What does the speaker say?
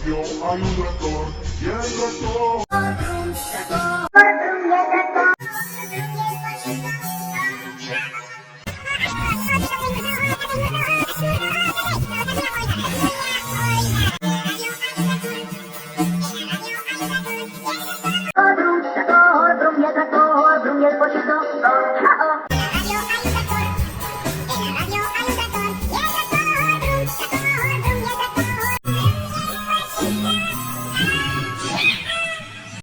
Hay un tractor y el tractor. Brum y el tractor, brum y el pollito.